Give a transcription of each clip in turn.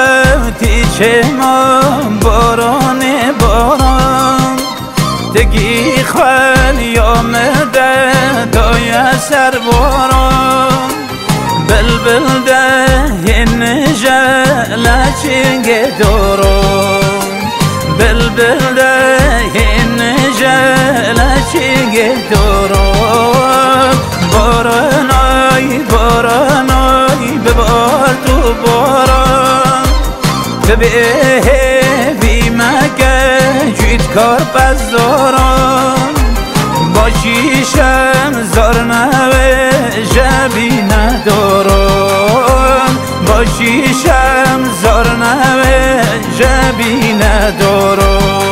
وقتی چه ما باران باران تگی خال یا مده دای سر باران بلبل ده نجلا چنگ داران بلبل ده نجلا چنگ داران بارانای بارانای ببار تو باران بی مگه جوید کار پس داران باشیشم زار نوه جبی ندارم باشیشم زار نوه جبی ندارم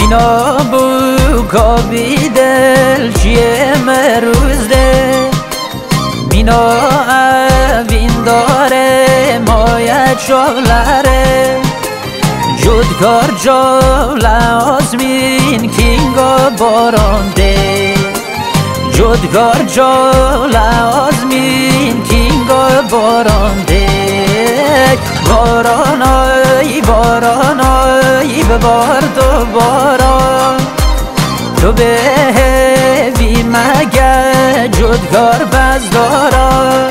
مینا بو کابی دل چیه مروز ده مینا اوین داره مایت شغلره جودکار جاوله آزمین کینگا بارانده جودکار جاوله آزمین کینگا بارانده بارانای بارانای ببار دوباران تو به بی مگه جودکار بز دارم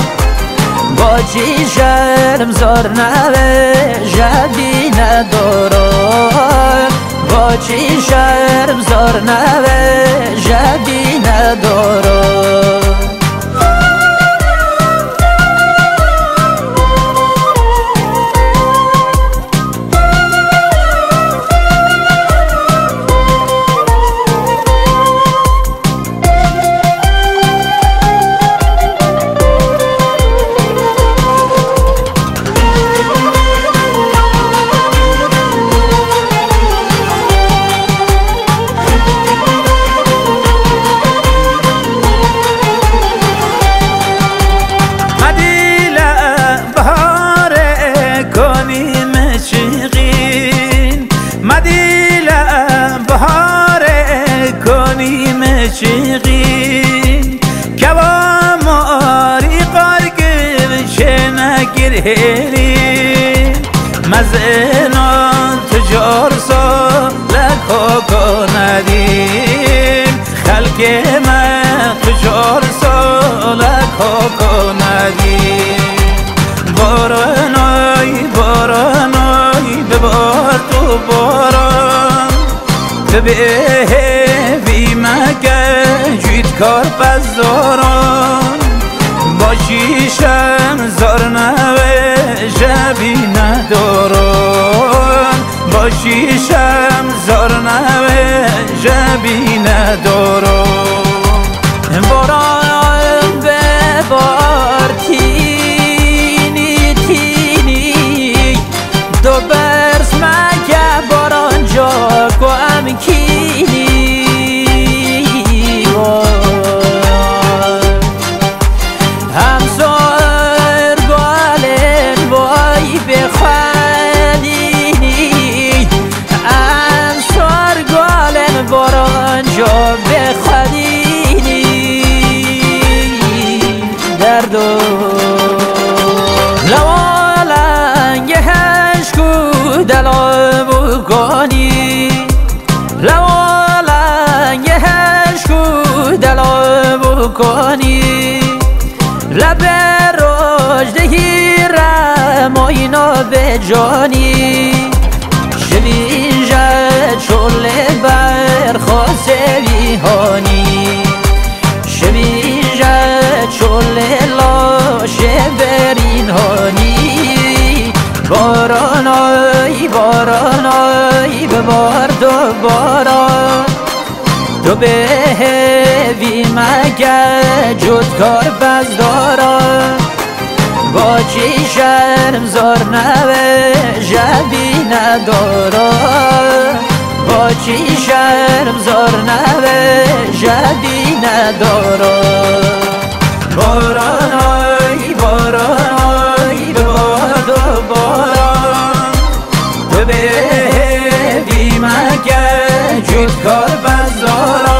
با چی شرم زار نوه جبی ندارم با چی شرم زار نوه جبی ندارم چیغین کوا ماری قارگل چه نگیرین مزنان تجار سا لکا ندیم خلق من تجار سا لکا ندیم بارانای بارانای ببار تو باران بی مگه جوید کار پس داران باشیشم زار نوه جبی ندارم باشیشم زار نوه جبی ندارم باران ببار تینی تینی دو برس مگه باران جا کوام کینی همسار گالن وای بخوالینی همسار گالن باران جا بخوالینی دردو لوالنگ هشکو دلابو کنی لوالنگ هشکو دلابو کنی لب روش دهی رماینا به جانی شوین جد شل برخواست ویهانی شوین جد شل لاش برین هانی بارانای بارانای ببار دوباران تو به وی مگه جودکار بز دارم با چی شرم زار نوه جبی ندارم با چی شرم زار نوه جبی ندارم بارانای بارانای ببار دوباران تو به مکه جود کار بزاران